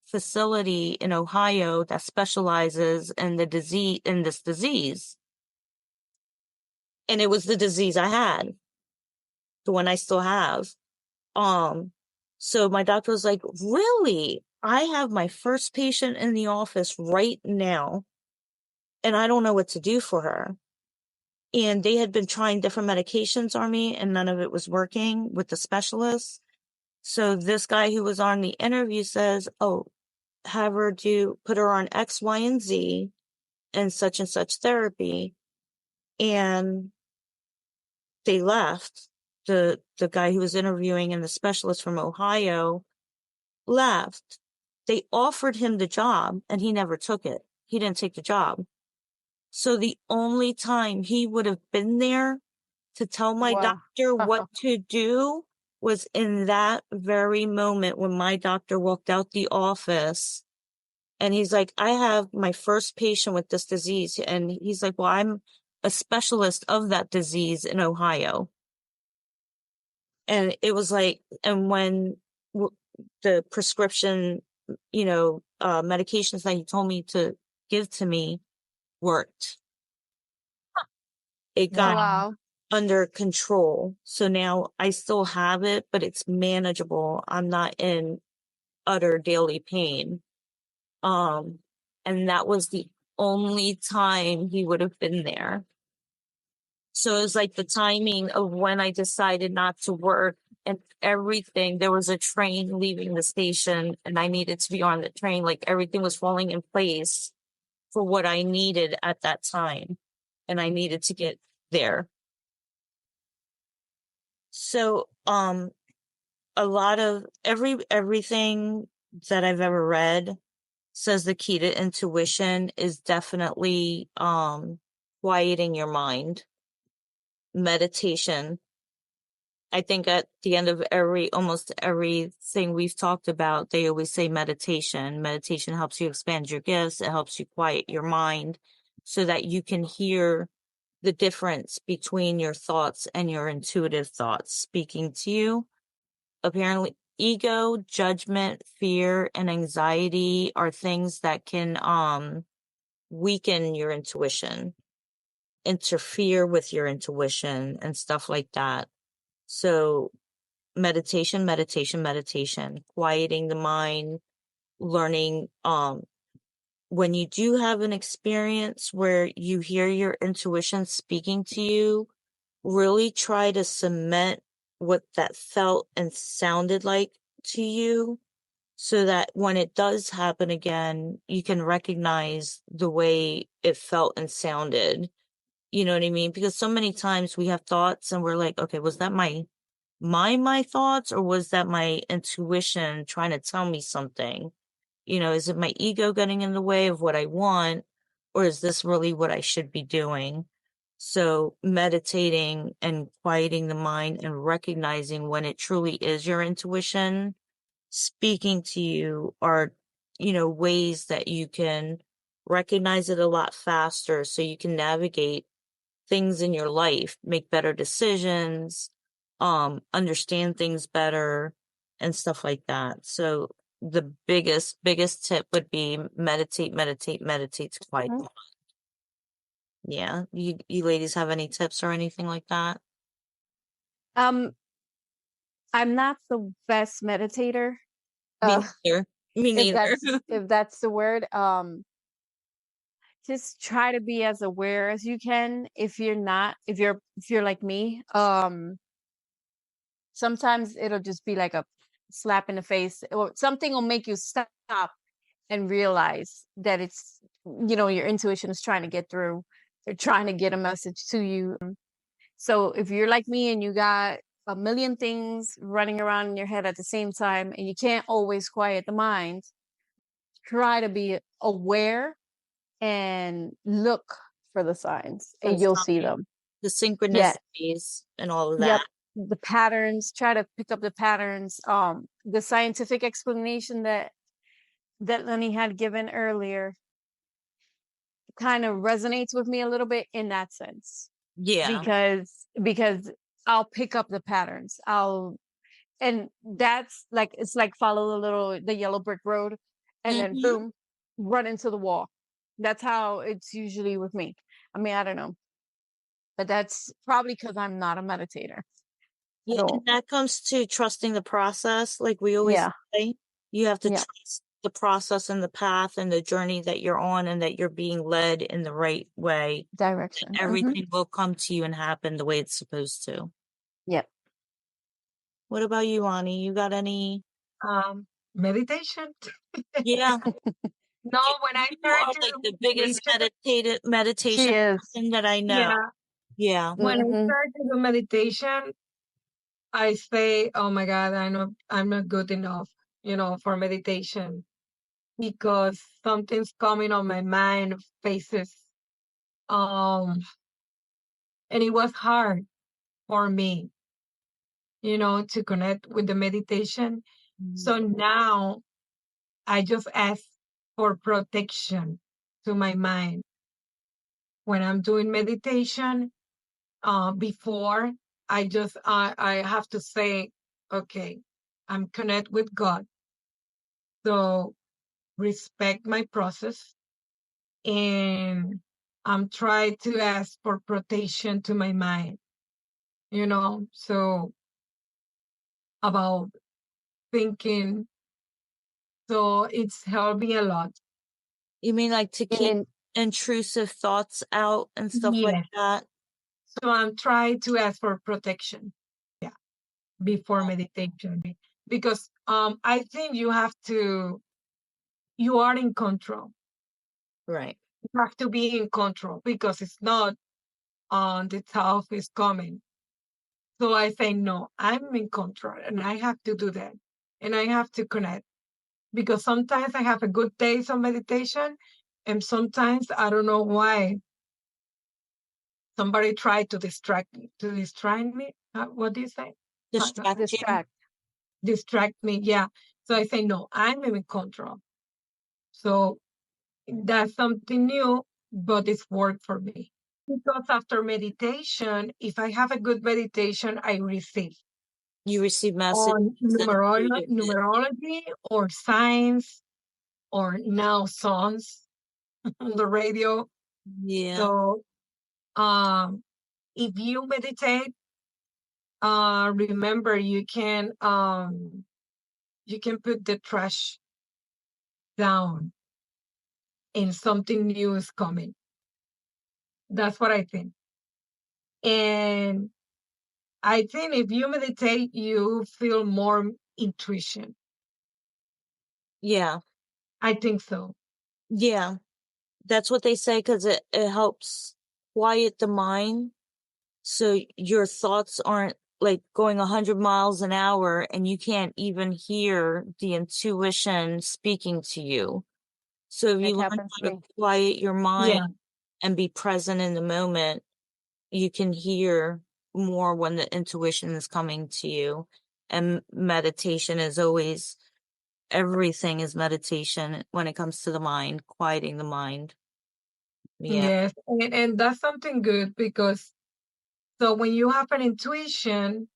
facility in Ohio that specializes in this disease." And it was the disease I had, the one I still have. So my doctor was like, "Really? I have my first patient in the office right now, and I don't know what to do for her." And they had been trying different medications on me, and none of it was working with the specialist. So this guy who was on the interview says, "Oh, put her on X, Y, and Z and such therapy." And they left. The guy who was interviewing and the specialist from Ohio left. They offered him the job and he never took it. He didn't take the job. So the only time he would have been there to tell my Wow. doctor what to do was in that very moment when my doctor walked out the office. And he's like, "I have my first patient with this disease." And he's like, "Well, I'm a specialist of that disease in Ohio." And it was like, and when the prescription, medications that he told me to give to me worked, it got Wow. Wow. under control. So now I still have it, but it's manageable. I'm not in utter daily pain. And that was the only time he would have been there. So it was like the timing of when I decided not to work and everything. There was a train leaving the station and I needed to be on the train. Like everything was falling in place for what I needed at that time. And I needed to get there. So, a lot of everything that I've ever read says the key to intuition is definitely, quieting your mind. Meditation. I think at the end of almost everything we've talked about, they always say meditation. Meditation helps you expand your gifts. It helps you quiet your mind so that you can hear the difference between your thoughts and your intuitive thoughts speaking to you. Apparently, ego, judgment, fear, and anxiety are things that can weaken your intuition, interfere with your intuition, and stuff like that. So meditation, meditation, meditation, quieting the mind, learning, when you do have an experience where you hear your intuition speaking to you, really try to cement what that felt and sounded like to you so that when it does happen again, you can recognize the way it felt and sounded. You know what I mean? Because so many times we have thoughts and we're like, okay, was that my thoughts, or was that my intuition trying to tell me something? Is it my ego getting in the way of what I want, or is this really what I should be doing? So meditating and quieting the mind and recognizing when it truly is your intuition speaking to you are, ways that you can recognize it a lot faster so you can navigate things in your life, make better decisions, understand things better and stuff like that. So the biggest tip would be meditate, meditate, meditate to quiet. Mhm. Yeah. You ladies have any tips or anything like that? Um, I'm not the best meditator. Me Uh, neither. Me if neither. that's the word. Just try to be as aware as you can. If you're like me, sometimes it'll just be like a slap in the face, or something will make you stop and realize that your intuition is trying to get through. They're trying to get a message to you. So if you're like me and you got a million things running around in your head at the same time and you can't always quiet the mind, try to be aware and look for the signs For and you'll see them. The Yeah. synchronicities and all of Yep. that. The patterns, try to pick up the patterns. The scientific explanation that Lenny had given earlier kind of resonates with me a little bit in that sense. Yeah. Because I'll pick up the patterns. And that's like, it's like follow the yellow brick road and then Hmm. boom, run into the wall. That's how it's usually with me. I mean, I don't know, but that's probably because I'm not a meditator at Yeah, and all. that comes to trusting the process. Like we always Yeah. say, you have to Yeah. trust the process and the path and the journey that you're on, and that you're being led in the right way. Direction. Everything will come to you and happen the way it's supposed to. Yep. What about you, Ani? You got any? Meditation. Yeah, No, when I you started are to like do the biggest She meditation is. person that I know. yeah, Yeah. when I Hmm. started to do meditation, I say, "Oh my God, I'm not good enough, for meditation because something's coming on my mind, faces, um, and it was hard for me, to connect with the meditation. So now I just ask for protection to my mind when I'm doing meditation. Before I have to say, okay, I'm connect with God, so respect my process, and I'm trying to ask for protection to my mind, so about thinking. So it's helped me a lot. You mean like to And keep then, intrusive thoughts out and stuff like Yes. that? So I'm trying to ask for protection, yeah, before meditation, because I think you are in control. Right. You have to be in control because it's not on the thought is coming. So I say, no, I'm in control and I have to do that. And I have to connect because sometimes I have a good days of meditation and sometimes I don't know why somebody tried to distract me. What do you say? No, Distract you. distract. distract me. Yeah. So I say, no, I'm in control. So that's something new, but it's work for me. Because after meditation, if I have a good meditation, I receive You receive messages on and intuitive. numerology or signs or now songs on the radio. Yeah. So if you meditate, remember you can put the trash down and something new is coming. That's what I think. And I think if you meditate, you feel more intuition. Yeah. I think so. Yeah. That's what they say because it helps quiet the mind. So your thoughts aren't like going 100 miles an hour and you can't even hear the intuition speaking to you. So if you Like learn happens to how to me. quiet your mind Yeah. and be present in the moment, you can hear more when the intuition is coming to you. And meditation is always, everything is meditation when it comes to the mind, quieting the mind. Yeah. Yes. And that's something good because so when you have an intuition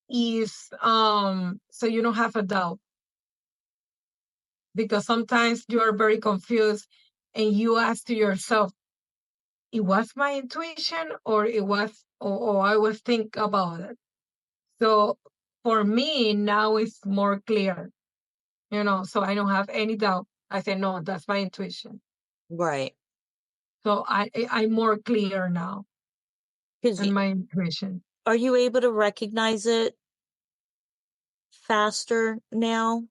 is so you don't have a doubt because sometimes you are very confused and you ask to yourself, it was my intuition or it was or I was think about it. So for me now it's more clear, so I don't have any doubt. I say, no, that's my intuition. Right. So I'm more clear now Because in my intuition. are you able to recognize it faster now?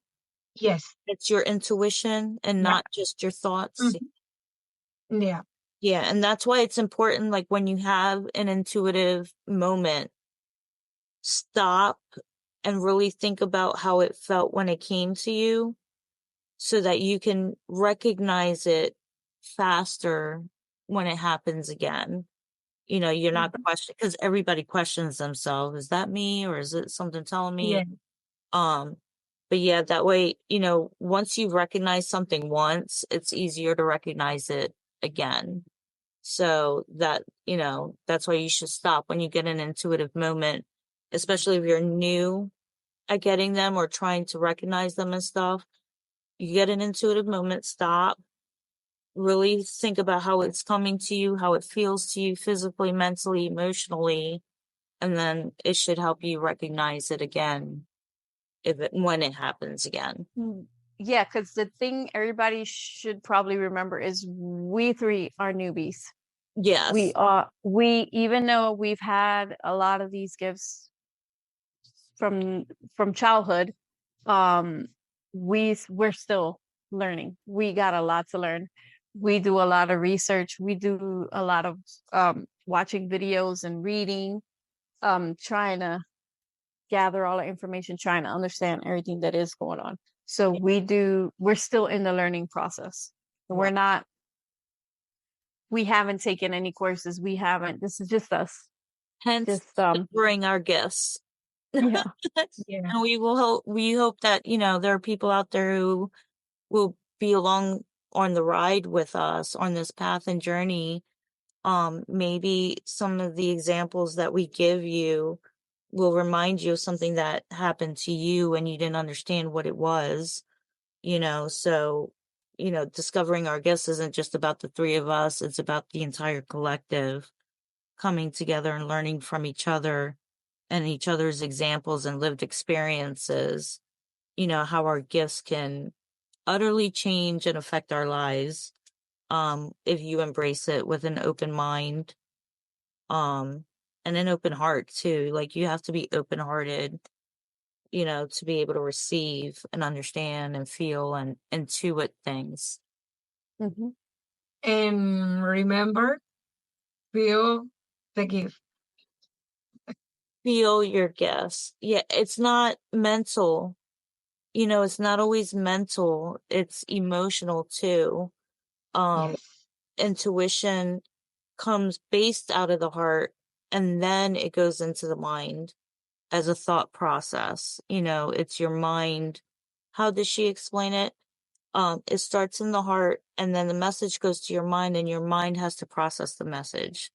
Yes. It's your intuition and Yeah. not just your thoughts. Mhm. Yeah. Yeah. And that's why it's important, like when you have an intuitive moment, stop and really think about how it felt when it came to you so that you can recognize it faster when it happens again. You're not Mhm. questioning, because everybody questions themselves. Is that me, or is it something telling me? Yeah. Um, but yeah, that way, once you recognize something once, it's easier to recognize it again. So that's why you should stop when you get an intuitive moment, especially if you're new at getting them or trying to recognize them and stuff. You get an intuitive moment, stop, really think about how it's coming to you, how it feels to you physically, mentally, emotionally, and then it should help you recognize it again when it happens again. Mm, yeah, because the thing everybody should probably remember is we three are newbies. Yes. We even though we've had a lot of these gifts from childhood, um, we're still learning. We got a lot to learn. We do a lot of research. We do a lot of watching videos and reading, trying to gather all the information, trying to understand everything that is going on. So Yeah. we're still in the learning process. Right. We haven't taken any courses. We haven't, this is just us. Hence, Just bring our gifts. yeah. Yeah. And we hope that, there are people out there who will be along on the ride with us on this path and journey. Maybe some of the examples that we give you will remind you of something that happened to you and you didn't understand what it was, so, discovering our gifts isn't just about the three of us, it's about the entire collective coming together and learning from each other and each other's examples and lived experiences, how our gifts can utterly change and affect our lives, if you embrace it with an open mind, um, and an open heart too. Like, you have to be open hearted, to be able to receive and understand and feel and intuit things. Hmm. And remember, feel the gift. Feel your gifts. Yeah, it's not mental. It's not always mental. It's emotional too. Um, Yes. Intuition comes based out of the heart, and then it goes into the mind as a thought process. It's your mind. How does she explain it? It starts in the heart, and then the message goes to your mind, and your mind has to process the message.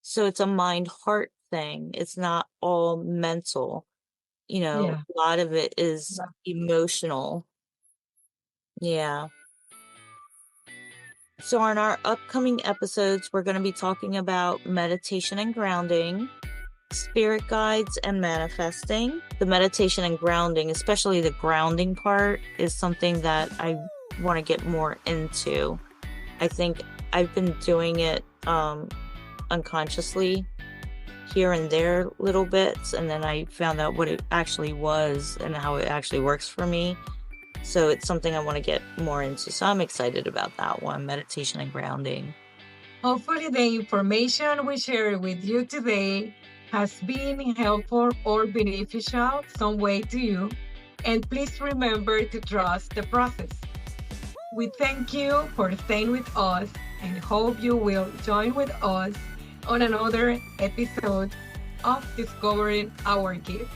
So it's a mind heart thing. It's not all mental. Yeah. A lot of it is emotional. Yeah. So, on our upcoming episodes, we're going to be talking about meditation and grounding, spirit guides, and manifesting. The meditation and grounding, especially the grounding part, is something that I want to get more into. I think I've been doing it unconsciously here and there little bits, and then I found out what it actually was and how it actually works for me. So it's something I want to get more into. So I'm excited about that one, meditation and grounding. Hopefully, the information we shared with you today has been helpful or beneficial some way to you. And please remember to trust the process. We thank you for staying with us and hope you will join with us on another episode of Discovering Our Gift.